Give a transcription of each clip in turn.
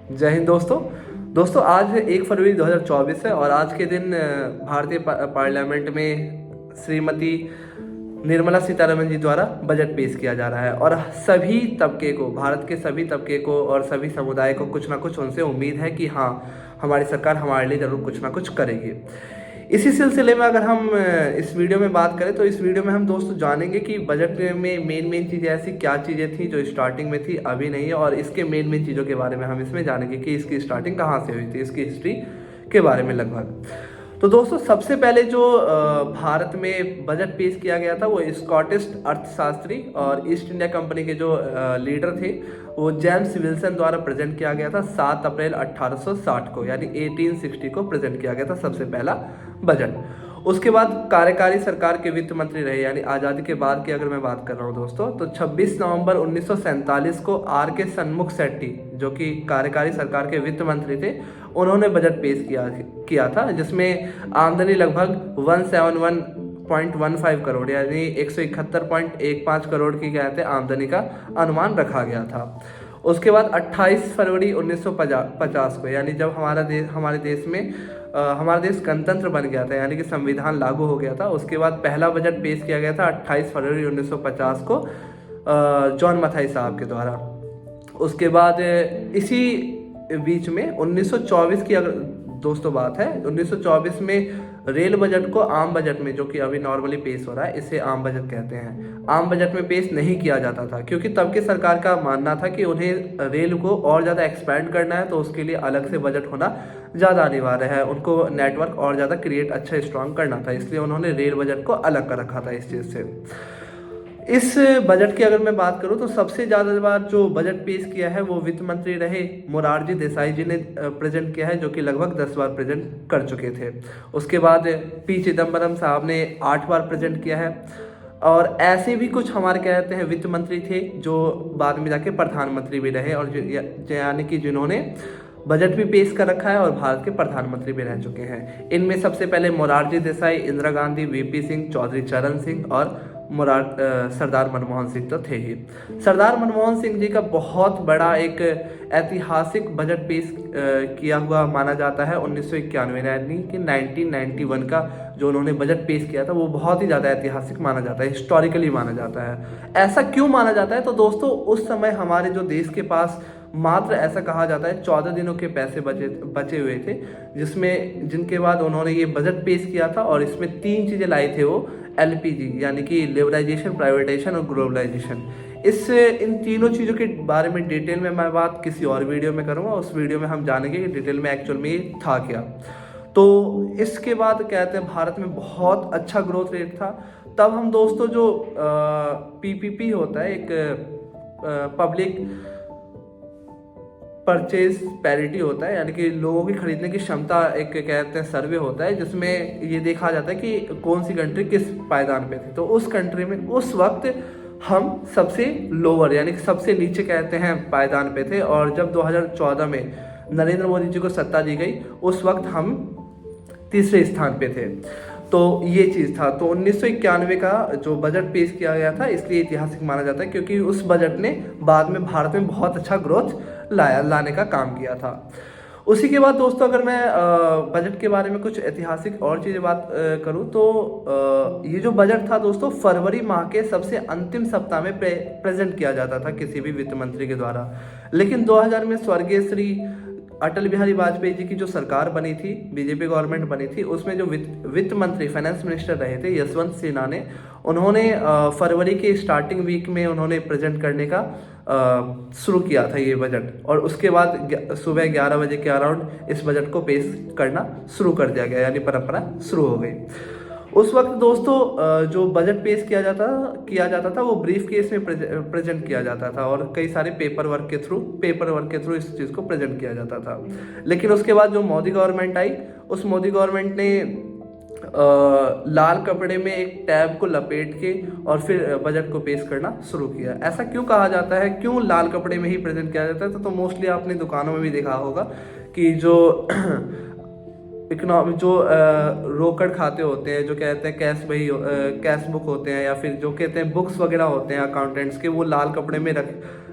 जय हिंद दोस्तों। आज 1 फरवरी 2024 है और आज के दिन भारतीय पार्लियामेंट में श्रीमती निर्मला सीतारमण जी द्वारा बजट पेश किया जा रहा है और सभी तबके को, भारत के सभी तबके को और सभी समुदाय को कुछ ना कुछ उनसे उम्मीद है कि हाँ, हमारी सरकार हमारे लिए ज़रूर कुछ ना कुछ करेगी। इसी सिलसिले में अगर हम इस वीडियो में बात करें तो इस वीडियो में हम दोस्तों जानेंगे कि बजट में मेन चीज़ें ऐसी क्या चीज़ें थी जो स्टार्टिंग में थी, अभी नहीं है, और इसके मेन चीज़ों के बारे में हम इसमें जानेंगे कि इसकी स्टार्टिंग कहाँ से हुई थी, इसकी हिस्ट्री के बारे में लगभग। तो दोस्तों सबसे पहले जो भारत में बजट पेश किया गया था वो स्कॉटिश अर्थशास्त्री और ईस्ट इंडिया कंपनी के जो लीडर थे वो जेम्स विल्सन द्वारा प्रेजेंट किया गया था 7 अप्रैल 1860 को, यानी 1860 को प्रेजेंट किया गया था सबसे पहला बजट। उसके बाद कार्यकारी सरकार के वित्त मंत्री रहे, यानी आज़ादी के बाद की अगर मैं बात कर रहा हूँ दोस्तों, तो 26 नवंबर 1947 को आर के सन्मुख शेट्टी जो कि कार्यकारी सरकार के वित्त मंत्री थे, उन्होंने बजट पेश किया था, जिसमें आमदनी लगभग 171.15 करोड़ यानी 171.15 करोड़ की कहते आमदनी का अनुमान रखा गया था। उसके बाद 28 फरवरी 1950 को, यानी जब हमारे देश गणतंत्र बन गया था, यानी कि संविधान लागू हो गया था, उसके बाद पहला बजट पेश किया गया था 28 फरवरी 1950 को जॉन मथाई साहब के द्वारा। उसके बाद इसी बीच में 1924 की अगर दोस्तों बात है, 1924 में रेल बजट को आम बजट में, जो कि अभी नॉर्मली पेश हो रहा है, इसे आम बजट कहते हैं, आम बजट में पेश नहीं किया जाता था, क्योंकि तब के सरकार का मानना था कि उन्हें रेल को और ज़्यादा एक्सपैंड करना है, तो उसके लिए अलग से बजट होना ज़्यादा अनिवार्य है, उनको नेटवर्क और ज़्यादा क्रिएट अच्छा स्ट्रांग करना था, इसलिए उन्होंने रेल बजट को अलग कर रखा था इस चीज़ से। इस बजट की अगर मैं बात करूं तो सबसे ज़्यादा बार जो बजट पेश किया है वो वित्त मंत्री रहे मोरारजी देसाई जी ने प्रेजेंट किया है, जो कि लगभग 10 बार प्रेजेंट कर चुके थे। उसके बाद पी चिदम्बरम साहब ने 8 बार प्रेजेंट किया है, और ऐसे भी कुछ हमारे कहते हैं वित्त मंत्री थे जो बाद में जाके प्रधानमंत्री भी रहे, और यानी कि जिन्होंने बजट भी पेश कर रखा है और भारत के प्रधानमंत्री भी रह चुके हैं। इनमें सबसे पहले मोरारजी देसाई, इंदिरा गांधी, वीपी सिंह, चौधरी चरण सिंह और सरदार मनमोहन सिंह तो थे ही। सरदार मनमोहन सिंह जी का बहुत बड़ा एक ऐतिहासिक बजट पेश किया हुआ माना जाता है 1991 यानी कि 1991 का जो उन्होंने बजट पेश किया था वो बहुत ही ज़्यादा ऐतिहासिक माना जाता है, हिस्टोरिकली माना जाता है। ऐसा क्यों माना जाता है? तो दोस्तों उस समय हमारे जो देश के पास मात्र ऐसा कहा जाता है 14 दिनों के पैसे बचे हुए थे, जिनके बाद उन्होंने ये बजट पेश किया था, और इसमें 3 चीज़ें लाई थे वो LPG यानी कि लिबरलाइजेशन, प्राइवेटाइजेशन और ग्लोबलाइजेशन। इन तीनों चीज़ों के बारे में डिटेल में मैं बात किसी और वीडियो में करूँगा, उस वीडियो में हम जानेंगे कि डिटेल में एक्चुअल में ये था क्या। तो इसके बाद कहते हैं भारत में बहुत अच्छा ग्रोथ रेट था। तब हम दोस्तों जो PPP होता है, एक पब्लिक परचेज पैरिटी होता है, यानी कि लोगों की खरीदने की क्षमता, एक कहते हैं सर्वे होता है, जिसमें ये देखा जाता है कि कौन सी कंट्री किस पायदान पे थी। तो उस कंट्री में उस वक्त हम सबसे लोअर यानी कि सबसे नीचे कहते हैं पायदान पे थे, और जब 2014 में नरेंद्र मोदी जी को सत्ता दी गई उस वक्त हम तीसरे स्थान पे थे। तो ये चीज़ था। तो 1991 का जो बजट पेश किया गया था इसलिए ऐतिहासिक माना जाता है, क्योंकि उस बजट ने बाद में भारत में बहुत अच्छा ग्रोथ लाने का काम किया था। उसी के बाद दोस्तों अगर मैं बजट के बारे में कुछ ऐतिहासिक और चीज़ें बात करूं तो ये जो बजट था दोस्तों फरवरी माह के सबसे अंतिम सप्ताह में प्रेजेंट किया जाता था किसी भी वित्त मंत्री के द्वारा। लेकिन 2000 में स्वर्गीय श्री अटल बिहारी वाजपेयी जी की जो सरकार बनी थी, बीजेपी गवर्नमेंट बनी थी, उसमें जो वित्त मंत्री फाइनेंस मिनिस्टर रहे थे यशवंत सिन्हा ने, उन्होंने फरवरी के स्टार्टिंग वीक में उन्होंने प्रेजेंट करने का शुरू किया था ये बजट, और उसके बाद सुबह 11 बजे के अराउंड इस बजट को पेश करना शुरू कर दिया गया, यानी परंपरा शुरू हो गई। उस वक्त दोस्तों जो बजट पेश किया जाता था वो ब्रीफ केस में प्रेजेंट किया जाता था, और कई सारे पेपर वर्क के थ्रू इस चीज़ को प्रेजेंट किया जाता था। लेकिन उसके बाद जो मोदी गवर्नमेंट आई, उस मोदी गवर्नमेंट ने लाल कपड़े में एक टैब को लपेट के और फिर बजट को पेश करना शुरू किया। ऐसा क्यों कहा जाता है, क्यों लाल कपड़े में ही प्रेजेंट किया जाता है? तो मोस्टली आपने दुकानों में भी देखा होगा कि जो इकोनॉमी जो रोकड़ खाते होते हैं, जो कहते हैं कैश बुक होते हैं, या फिर जो कहते हैं बुक्स वगैरह होते हैं अकाउंटेंट्स के, वो लाल कपड़े में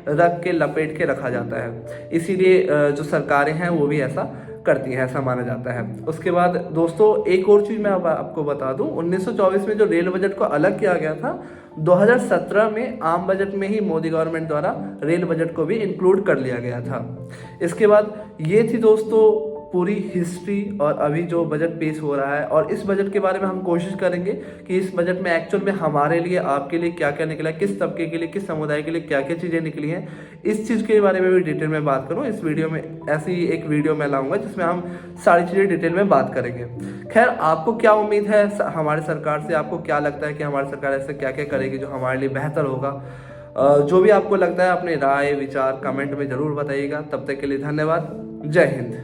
रख के लपेट के रखा जाता है। इसीलिए जो सरकारें हैं वो भी ऐसा करती हैं, ऐसा माना जाता है। उसके बाद दोस्तों एक और चीज़ मैं अब आपको बता दूं, 1924 में जो रेल बजट को अलग किया गया था, 2017 में आम बजट में ही मोदी गवर्नमेंट द्वारा रेल बजट को भी इंक्लूड कर लिया गया था। इसके बाद ये थी दोस्तों पूरी हिस्ट्री और अभी जो बजट पेश हो रहा है, और इस बजट के बारे में हम कोशिश करेंगे कि इस बजट में एक्चुअल में हमारे लिए, आपके लिए क्या क्या निकला है, किस तबके के लिए, किस समुदाय के लिए क्या क्या चीज़ें निकली हैं, इस चीज़ के बारे में भी डिटेल में बात करूँ। इस वीडियो में ऐसी एक वीडियो मैं लाऊंगा जिसमें हम सारी चीज़ें डिटेल में बात करेंगे। खैर, आपको क्या उम्मीद है हमारी सरकार से? आपको क्या लगता है कि हमारी सरकार ऐसे क्या क्या करेगी जो हमारे लिए बेहतर होगा? जो भी आपको लगता है अपने राय विचार कमेंट में ज़रूर बताइएगा। तब तक के लिए धन्यवाद। जय हिंद।